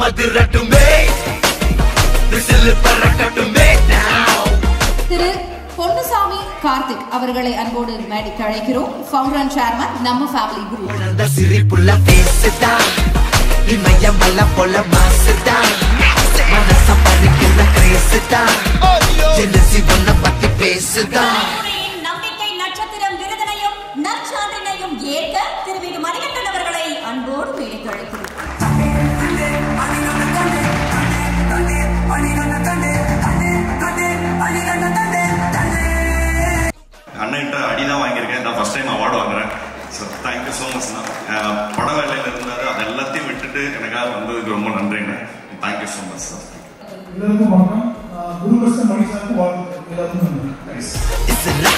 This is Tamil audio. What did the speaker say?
மதிரட்டுமே விசில் பறக்கட்டுமே now திரு பொன்னுசாமி கார்த்திக் அவர்களை அன்போடு மேடைக்கு அழைக்கிறோம். ஃபவுண்டர் அண்ட் சேர்மன் நம்ம ஃபேமிலி குரூப். அந்த சிரிப்புள்ள பேசுதா இமயமல போல மாசுதா மனச பறிக்கிற கிரேசுதா ஜெலசி ஒன்ன பத்தி பேசுதா. நம்பிக்கை நட்சத்திரம் விருதினையும் நற்சான்றினையும் ஏற்க திரு மணிகண்டன் அவர்களை அன்போடு மேடைக்கு அழைக்கிறோம். அண்ணன்கிட்ட அடிதான் வாங்கியிருக்கேன். நான் ஃபர்ஸ்ட் டைம் அவார்டு வாங்குறேன். So thank you so much. நான் பட வேலையில் இருந்தாரு, அது எல்லாத்தையும் விட்டுட்டு எனக்காக வந்ததுக்கு ரொம்ப நன்றிங்க. Thank you so much sir. எல்லாருக்கும் வணக்கம். குரு மணி சாருக்கு வாழ்த்து. எல்லாருக்கும் நன்றி.